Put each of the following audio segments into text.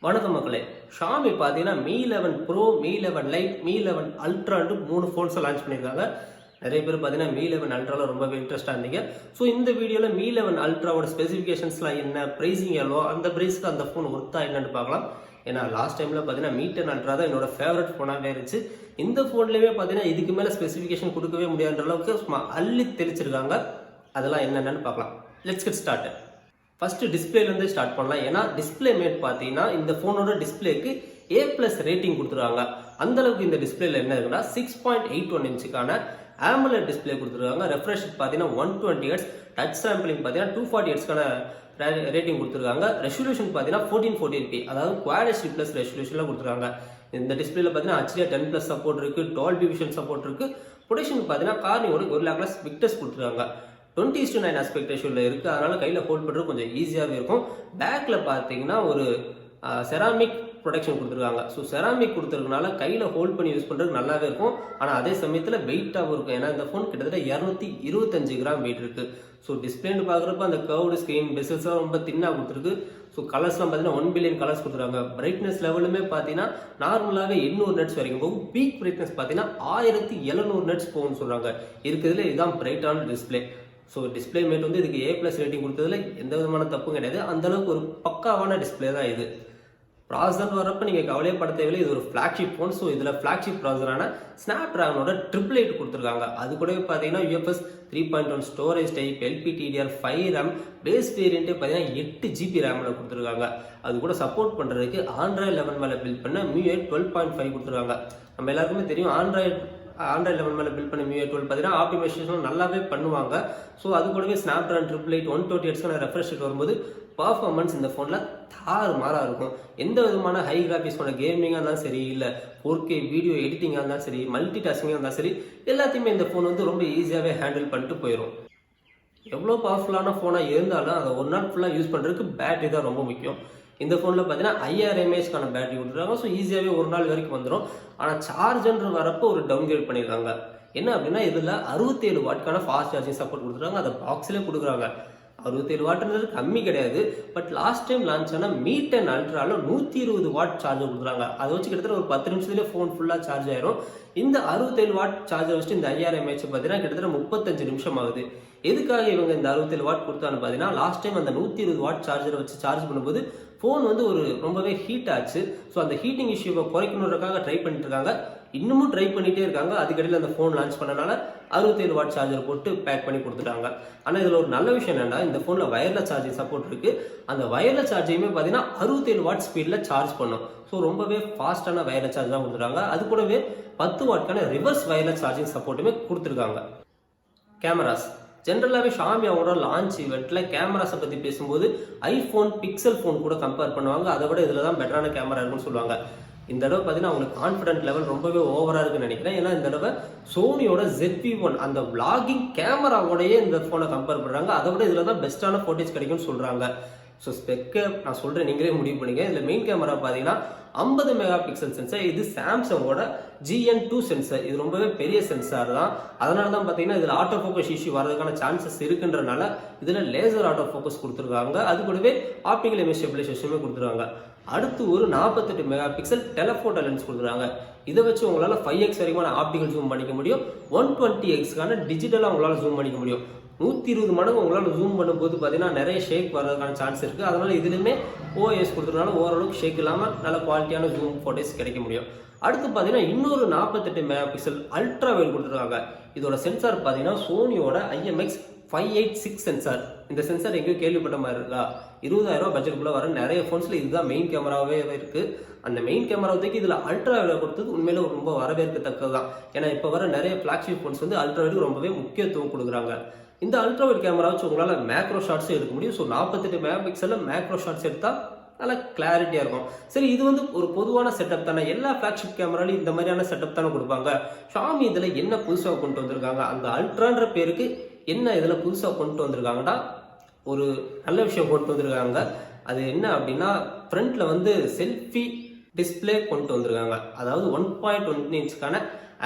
வணக்கம் மக்களே. Xiaomi பார்த்தீங்கன்னா Mi 11 Pro, Mi 11 Lite, Mi 11 Ultraன்னு 3 ஃபோன்ஸை launch பண்ணியிருக்காங்க. நிறைய பேர் பார்த்தீங்கன்னா Mi 11 Ultraல ரொம்பவே இன்ட்ரெஸ்டாக இருந்தீங்க. ஸோ இந்த வீடியோவில் Mi 11 Ultraவோட ஸ்பெசிஃபிகேஷன்ஸ்லாம் என்ன, ப்ரைஸிங் எவ்வளோ, அந்த ப்ரைஸ்க்கு அந்த ஃபோன் ஒர்த்தா என்னன்னு பார்க்கலாம். ஏன்னா லாஸ்ட் டைமில் பார்த்தீங்கன்னா Mi 10 Ultra தான் என்னோட ஃபேவரட் ஃபோனாகவே இருந்துச்சு. இந்த ஃபோன்லேயுமே பார்த்தீங்கன்னா இதுக்கு மேலே ஸ்பெசிஃபிகேஷன் கொடுக்கவே முடியாத அளவுக்கு அள்ளி தெளிச்சிருக்காங்க. அதெல்லாம் என்னென்னு பார்க்கலாம். Let's get start. ஃபர்ஸ்ட் டிஸ்பிளேலேருந்து ஸ்டார்ட் பண்ணலாம். ஏன்னா டிஸ்பிளே மேட் பார்த்தீங்கன்னா இந்த ஃபோனோட டிஸ்பிளேக்கு A+ ரேட்டிங் கொடுத்துருக்காங்க. அந்த அளவுக்கு இந்த டிஸ்பிளேல என்ன இருக்குன்னா 6.81 இன்ச்சுக்கான AMOLED டிஸ்பிளே கொடுத்துருக்காங்க. ரெஃப்ரெஷ் பார்த்தீங்கன்னா 120 Hz, டச் சாம்பிளிங் பார்த்தீங்கன்னா 240 Hzக்கான ரேட்டிங் கொடுத்துருக்காங்க. ரெசல்யூஷன் பார்த்தீங்கன்னா 1440p, அதாவது Quad HD+ ரெசல்யூஷன்ல கொடுத்துருக்காங்க. இந்த டிஸ்பிளேல பார்த்தீங்கன்னா HDR10+ சப்போர்ட் இருக்கு, டால்பி விஷன் சப்போர்ட் இருக்கு. ப்ரொடக்ஷன் பார்த்தீங்கன்னா கார்னியோட Gorilla Glass Victus கொடுத்துருக்காங்க. 20:9 ஆஸ்பெக்ட் ரேஷியோவில் இருக்குது. அதனால் கையில் ஹோல்ட் பண்ணுறது கொஞ்சம் ஈஸியாகவே இருக்கும். பேக்கில் பார்த்தீங்கன்னா ஒரு செராமிக் ப்ரொடக்ஷன் கொடுத்துருக்காங்க. ஸோ செராமிக் கொடுத்துருக்கனால கையில் ஹோல்ட் பண்ணி யூஸ் பண்ணுறது நல்லாவே இருக்கும். ஆனால் அதே சமயத்தில் வெயிட்டாகவும் இருக்கும். ஏன்னா இந்த ஃபோன் கிட்டத்தட்ட 225 கிராம் வெயிட் இருக்குது. ஸோ டிஸ்பிளேன்னு பார்க்குறப்ப அந்த கர்வ்டு ஸ்க்ரீன் பெசல்ஸ்லாம் ரொம்ப தின்னாக கொடுத்துருக்கு. ஸோ கலர்ஸ்லாம் பார்த்தீங்கன்னா 1 பில்லியன் கலர்ஸ் கொடுத்துருக்காங்க. பிரைட்னஸ் லெவலுமே பார்த்தீங்கன்னா நார்மலாகவே 800 நெட்ஸ் வரைக்கும் போகும். பீக் பிரைட்னஸ் பார்த்தீங்கன்னா 1700 நெட்ஸ் போகும்னு சொல்கிறாங்க. இருக்கிறதுல இதுதான் பிரைட்டான டிஸ்பிளே. ஸோ டிஸ்பிளே மேட் வந்து இதுக்கு A+ ரேட்டிங் கொடுத்ததுல எந்த விதமான தப்பும் கிடையாது. அந்தளவுக்கு ஒரு பக்காவான டிஸ்பிளே தான் இது. ப்ராசர் வரப்போ நீங்கள் கவலையப்பட தேவையில்லை. இது ஒரு ஃப்ளாக்ஷிப் ஃபோன். ஸோ இதில் ஃப்ளாக்ஷிப் ப்ராசரான ஸ்னாப்ட்ராகனோட 888 கொடுத்துருக்காங்க. அது கூடவே பார்த்தீங்கன்னா UFS 3.1 storage type, LPDDR5 RAM, base வேரியண்ட்டே பார்த்தீங்கன்னா 8 GB ரேமில் கொடுத்துருக்காங்க. அது கூட சப்போர்ட் பண்ணுறதுக்கு Android 11 மேலே பில்ட் பண்ண MIUI 12.5 கொடுத்துருக்காங்க. நம்ம எல்லாருக்குமே தெரியும் Android 11 மேலே பில்ட் பண்ண MIUI 12 பார்த்தீங்கன்னா ஆப்டிமைசேஷன் நல்லாவே பண்ணுவாங்க. ஸோ அது கூடவே ஸ்னாப்ட்ராகன் 888 120 Hzக்கான ரெஃப்ரெஷ் ரேட் வரும்போது பர்ஃபார்மன்ஸ் இந்த ஃபோனில் தாறுமாறாக இருக்கும். எந்த விதமான ஹை கிராஃபிக்ஸோட கேமிங்காக இருந்தாலும் சரி, இல்லை 4K வீடியோ எடிட்டிங்காக இருந்தாலும் சரி, மல்டி டாஸ்கிங்காக இருந்தாலும் சரி, எல்லாத்தையுமே இந்த ஃபோன் வந்து ரொம்ப ஈஸியாகவே ஹேண்டில் பண்ணிட்டு போயிடும். எவ்வளோ பவர்ஃபுல்லான ஃபோனாக இருந்தாலும் அதை ஒரு நாள் ஃபுல்லாக யூஸ் பண்ணுறதுக்கு பேட்டரி தான் ரொம்ப முக்கியம். இந்த ஃபோனில் பார்த்தீங்கன்னா 5000 mAhக்கான பேட்டரி கொடுத்துருக்காங்க. ஸோ ஈஸியாகவே ஒரு நாள் வரைக்கும் வந்துடும். ஆனால் சார்ஜர் வரப்போ ஒரு டவுன்கிரேட் பண்ணியிருக்காங்க. என்ன அப்படின்னா இதில் 67 வாட்க்கான ஃபாஸ்ட் சார்ஜிங் சப்போர்ட் கொடுத்துருக்காங்க. அதை பாக்ஸ்லேயே கொடுக்குறாங்க. 67 வாட்ன்றது கம்மி கிடையாது. பட் லாஸ்ட் டைம் லான்ச் ஆனால் Mi 10 Ultraல 120 வாட் சார்ஜர் கொடுக்குறாங்க. அதை வச்சு கிட்டத்தட்ட ஒரு 10 நிமிஷத்துலேயே ஃபோன் ஃபுல்லாக சார்ஜ் ஆயிரும். இந்த 67 வாட் சார்ஜர் வச்சுட்டு இந்த 5000 mAh பார்த்தீங்கன்னா கிட்டத்தட்ட 35 நிமிஷம் ஆகுது. எதுக்காக இவங்க இந்த 67 வாட் கொடுத்தான்னு பார்த்தீங்கன்னா லாஸ்ட் டைம் அந்த 120 வாட் சார்ஜரை வச்சு சார்ஜ் பண்ணும்போது ஃபோன் வந்து ஒரு ரொம்பவே ஹீட் ஆச்சு. ஸோ அந்த ஹீட்டிங் இஷ்யூவை குறைக்கணுன்றதுக்காக ட்ரை பண்ணிட்டு இருக்காங்க. இன்னமும் ட்ரை பண்ணிகிட்டே இருக்காங்க. அதுக்கடையில் அந்த ஃபோன் லான்ச் பண்ணனால 67 வாட் சார்ஜர் போட்டு பேக் பண்ணி கொடுத்துட்டாங்க. ஆனால் இதில் ஒரு நல்ல விஷயம் என்னென்னா இந்த ஃபோனில் வயர்லெஸ் சார்ஜிங் சப்போர்ட் இருக்குது. அந்த வயர்லெஸ் சார்ஜையுமே பார்த்தீங்கன்னா 67 வாட் ஸ்பீடில் சார்ஜ் பண்ணும். ஸோ ரொம்பவே ஃபாஸ்ட்டான வயர்லெஸ் சார்ஜ் தான் கொடுத்துருக்காங்க. அது கூடவே 10 வாட்க்கான ரிவர்ஸ் வயர்லெஸ் சார்ஜிங் சப்போர்ட்டுமே கொடுத்துருக்காங்க. கேமராஸ் ஜென்ரலாகவே Xiaomi அவங்களோட லான்ச் ஈவெண்ட்டில் கேமராஸை பற்றி பேசும்போது ஐஃபோன் பிக்சல் ஃபோன் கூட கம்பேர் பண்ணுவாங்க. அதை விட இதில் தான் பெட்டரான கேமரா இருக்குன்னு சொல்லுவாங்க. இந்த தடவை பார்த்தீங்கன்னா அவங்களுக்கு கான்ஃபிடென்ட் லெவல் ரொம்பவே ஓவராக இருக்குன்னு நினைக்கிறேன். ஏன்னா இந்த தடவை சோனியோட ZV-1 அந்த vlogging கேமராவோடையே இந்த ஃபோனை கம்பேர் பண்ணுறாங்க. அதை விட இதில் தான் பெஸ்ட்டான ஃபோட்டேஜ் கிடைக்கும்னு சொல்கிறாங்க. ஸோ ஸ்பெக்கை நான் சொல்கிறேன், நீங்களே முடிவு பண்ணிங்க. இதில் மெயின் கேமரா பார்த்தீங்கன்னா 50 மெகா பிக்சல் சென்சார். இது சாம்சங்கோட GN2 சென்சார். இது ரொம்பவே பெரிய சென்சார் தான். அதனால தான் பார்த்தீங்கன்னா இதில் ஆட்டோ ஃபோக்கஸ் இஷ்யூ வரதுக்கான சான்சஸ் இருக்குன்றனால இதில் லேசர் ஆட்டோ ஃபோக்கஸ் கொடுத்துருக்காங்க. அது கூடவே ஆப்டிகல் இமேஜ் ஸ்டெபிலைசேஷனுமே கொடுத்துருக்காங்க. அடுத்து ஒரு 48 மெகா பிக்சல் டெலஃபோட்டோ லென்ஸ் கொடுத்துருக்காங்க. இதை வச்சு உங்களால் 5x வரைக்குமான ஆப்டிகல் ஜூம் பண்ணிக்க முடியும். 120xக்கான டிஜிட்டலாக உங்களால் ஜூம் பண்ணிக்க முடியும். 120 மடங்கு உங்களால் ஜூம் பண்ணும்போது பார்த்தீங்கன்னா நிறைய ஷேக் வர்றதுக்கான சான்ஸ் இருக்குது. அதனால் இதுலையுமே OIS கொடுத்துருனால ஓரளவுக்கு ஷேக் இல்லாமல் நல்ல குவாலிட்டியான ஜூம் ஃபோட்டோஸ் கிடைக்க முடியும். அடுத்து பார்த்தீங்கன்னா இன்னொரு 48 மெகா பிக்சல் அல்ட்ரா வைட் கொடுத்துருக்காங்க. இதோட சென்சார் பார்த்தீங்கன்னா சோனியோட IMX586 சென்சார். இந்த சென்சார் எங்கேயும் கேள்விப்பட்ட மாதிரி இருக்கா? 20,000 ரூபா பட்ஜெட்டுக்குள்ளே வர நிறைய ஃபோன்ஸில் இதுதான் மெயின் கேமராவே இருக்குது. அந்த மெயின் கேமராவுக்கு இதில் அல்ட்ரா வைட் கொடுத்தது உண்மையில ரொம்ப வரவேற்கத்தக்கது தான். ஏன்னா இப்போ வர நிறைய ஃப்ளாக்ஷிப் ஃபோன்ஸ் வந்து அல்ட்ரா வைடுக்கு ரொம்பவே முக்கியத்துவம் கொடுக்குறாங்க. இந்த அல்ட்ரா வைட் கேமரா வச்சு உங்களால் மேக்ரோ ஷாட்ஸும் எடுக்க முடியும். ஸோ 48 மெகா பிக்சலில் மேக்ரோ ஷாட்ஸ் எடுத்தால் நல்லா கிளாரிட்டியாக இருக்கும். சரி, இது வந்து ஒரு பொதுவான செட்டப் தானே. எல்லா ஃப்ளாக்ஷிப் கேமராலையும் இந்த மாதிரியான செட்டப் தானே கொடுப்பாங்க. Xiaomi இதில் என்ன புதுசாக கொண்டு வந்திருக்காங்க, அந்த அல்ட்ரான்ற பேருக்கு என்ன இதில் புதுசாக கொண்டு வந்திருக்காங்கன்னா ஒரு நல்ல விஷயம் கொண்டு வந்திருக்காங்க. அது என்ன அப்படின்னா ஃப்ரண்ட்டில் வந்து செல்ஃபி டிஸ்பிளே கொண்டு வந்திருக்காங்க. அதாவது 1.1 இன்ச்சுக்கான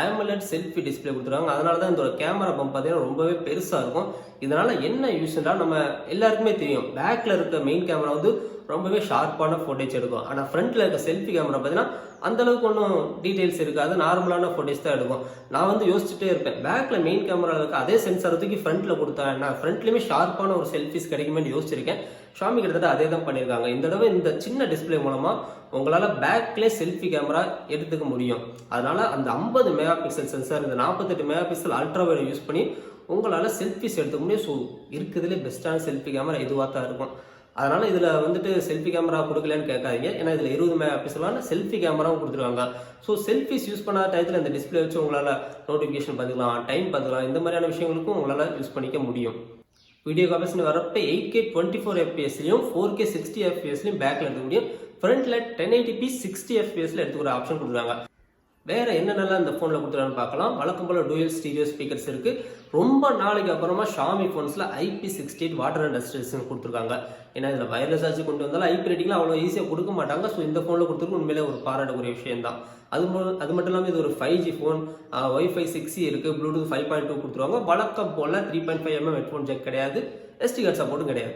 AMOLED செல்ஃபி டிஸ்பிளே கொடுத்துருக்காங்க. அதனால தான் இதோட கேமரா பம்ப் பார்த்தீங்கன்னா ரொம்பவே பெருசாக இருக்கும். இதனால் என்ன யூஸ்னா நம்ம எல்லாருக்குமே தெரியும், பேக்கில் இருக்க மெயின் கேமரா வந்து ரொம்பவே ஷார்ப்பான ஃபோட்டேஜ் எடுக்கும். ஆனால் ஃப்ரண்ட்டில் இருக்க செல்ஃபி கேமரா பார்த்தீங்கன்னா அந்தளவுக்கு ஒன்றும் டீட்டெயில்ஸ் இருக்காது, நார்மலான ஃபோட்டேஜ் தான் எடுக்கும். நான் வந்து யோசிச்சுட்டே இருப்பேன், பேக்கில் மெயின் கேமரா இருக்க அதே சென்சார் தூக்கி ஃப்ரண்ட்டில் கொடுத்தா நான் ஃப்ரண்ட்லேயுமே ஷார்ப்பான ஒரு செல்ஃபிஸ் கிடைக்குமேனு யோசிச்சிருக்கேன். ஷாமி கிட்டத்தட்ட அதே தான் பண்ணியிருக்காங்க. இந்த தடவை இந்த சின்ன டிஸ்பிளே மூலமாக உங்களால் பேக்லேயே செல்ஃபி கேமரா எடுத்துக்க முடியும். அதனால் அந்த 50 மெகா பிக்சல் சென்சார், இந்த 48 mega pixel ultra wide use பண்ணி உங்களால் செல்ஃபிஸ் எடுத்துக்க முடியும். ஸோ இருக்கிறதுலே பெஸ்ட்டான செல்ஃபி கேமரா இதுவாக தான் இருக்கும். அதனால் இதில் வந்துட்டு செல்ஃபி கேமரா கொடுக்கலன்னு கேட்காதீங்க. ஏன்னா இதில் 20 மெகா பிக்சலான செல்ஃபி கேமராவும் கொடுத்துருவாங்க. ஸோ செல்ஃபிஸ் யூஸ் பண்ணாத டயத்தில் இந்த டிஸ்பிளே வச்சு உங்களால் நோட்டிஃபிகேஷன் பார்த்துக்கலாம், டைம் பார்த்துக்கலாம், இந்த மாதிரியான விஷயங்களுக்கும் உங்களால் யூஸ் பண்ணிக்க முடியும். வீடியோ கால்ஸ்னு வரப்போ 8K 24 FPSலையும் 4K 60 FPSலையும் பேக்கில் எடுக்க முடியும். ஃப்ரண்ட்டில் 1080p 60 FPSல எடுத்துக்கிற ஆப்ஷன் கொடுத்துருக்காங்க. வேற என்னென்னலாம் இந்த ஃபோனில் கொடுத்துருக்கான்னு பார்க்கலாம். வழக்கம் போல் டூயல் ஸ்டீரியோ ஸ்பீக்கர்ஸ் இருக்கு. ரொம்ப நாளைக்கு அப்புறமா ஷாமி ஃபோன்ஸில் IP68 water and dust resistance கொடுத்துருக்காங்க. ஏன்னா இதில் வயர்லெஸ் ஆச்சு கொண்டு வந்தாலும் IP ரேட்டிங்லாம் அவ்வளோ ஈஸியாக கொடுக்க மாட்டாங்க. ஸோ இந்த ஃபோனில் கொடுத்துருக்கு உண்மையிலே ஒரு பாராட்டக்கூடிய விஷயம் தான். அது மட்டும் இல்லாமல் இது ஒரு 5G ஃபோன், Wi-Fi 6E இருக்குது, ப்ளூடூத் 5.2 கொடுத்துருவாங்க. வழக்கம் போல் 3.5mm ஹெட்ஃபோன் ஜெக் கிடையாது, SD கார்டு சப்போர்ட்டும் கிடையாது.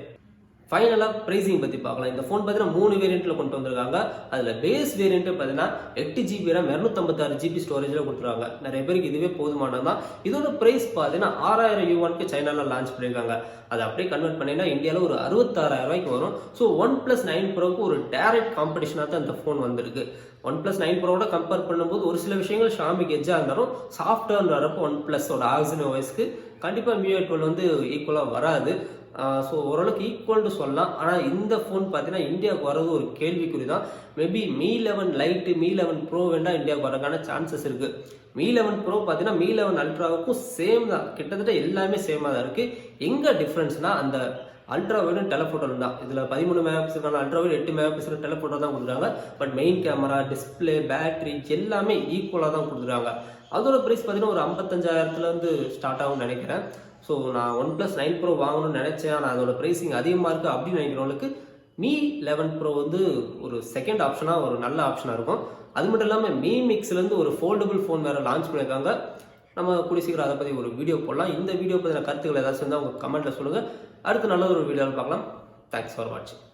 ஃபைனலாக ப்ரைஸிங் பற்றி பார்க்கலாம். இந்த ஃபோன் பார்த்தீங்கன்னா 3 வேரியண்ட்டில் கொண்டு வந்திருக்காங்க. அதில் பேஸ் வேரியண்ட்டு பார்த்தீங்கன்னா 8GB RAM 256GB ஸ்டோரேஜில் கொடுத்துருக்காங்க. நிறைய பேருக்கு இதுவே போதுமானது தான். இதோட ப்ரைஸ் பார்த்தீங்கன்னா 6000 யுவானுக்கு சைனாவில் லான்ச் பண்ணியிருக்காங்க. அதை அப்படியே கன்வெர்ட் பண்ணிங்கன்னா இந்தியாவில் ஒரு 66,000 ரூபாய்க்கு வரும். ஸோ OnePlus 9 Proக்கு ஒரு டைரக்ட் காம்படிஷனாக தான் இந்த ஃபோன் வந்திருக்கு. OnePlus 9 Proவோட கம்பேர் பண்ணும்போது ஒரு சில விஷயங்கள் ஷாமிக்கு எட்ஜாக இருந்தாலும் சாஃப்ட்வேர் வரப்போ OnePlusோட ஆக்சிஜன் ஓஎஸ்க்கு கண்டிப்பாக MIUI 12 வந்து ஈக்குவலாக வராது. ஸோ ஓரளவுக்கு ஈக்குவல்னு சொல்லலாம். ஆனால் இந்த ஃபோன் பார்த்தீங்கன்னா இந்தியாவுக்கு வர்றது ஒரு கேள்விக்குறி தான். Maybe Mi 11 Lite, Mi 11 Pro வேண்டாம் இந்தியாவுக்கு வரக்கான சான்சஸ் இருக்குது. Mi 11 Pro பார்த்தீங்கன்னா Mi 11 அல்ட்ராவுக்கும் சேம் தான், கிட்டத்தட்ட எல்லாமே சேமாக தான் இருக்குது. எங்கே டிஃப்ரென்ஸ்னால் அந்த அல்ட்ரா வைடும் டெலஃபோட்டோ தான். இதில் 13 மெகா பிக்சலுக்கான ultra wide, 8 megapixel telephoto தான் கொடுத்துருக்காங்க. But main camera, display, battery எல்லாமே ஈக்குவலாக தான் கொடுத்துருக்காங்க. அதோட ப்ரைஸ் பார்த்தீங்கன்னா ஒரு 55,000 ஸ்டார்ட் ஆகும்னு நினைக்கிறேன். ஸோ நான் OnePlus 9 Pro வாங்கணும்னு நினச்சேன், ஆனால் அதோட ப்ரைஸிங் அதிகமாக இருக்குது அப்படின்னு நினைக்கிறவங்களுக்கு Mi 11 Pro வந்து ஒரு செகண்ட் ஆப்ஷனாக ஒரு நல்ல ஆப்ஷனாக இருக்கும். அது மட்டும் இல்லாமல் Mi Mixலேருந்து ஒரு ஃபோல்டபுள் ஃபோன் வேறு லான்ச் பண்ணியிருக்காங்க. நம்ம கூடிய சீக்கிரம் அதை பற்றி ஒரு வீடியோ போடலாம். இந்த வீடியோ பற்றின கருத்துக்கள் ஏதாச்சும் இருந்தால் உங்கள் கமெண்ட்டில் சொல்லுங்கள். அடுத்து நல்ல ஒரு வீடியோவில் பார்க்கலாம். தேங்க்ஸ் ஃபார் வாட்சிங்.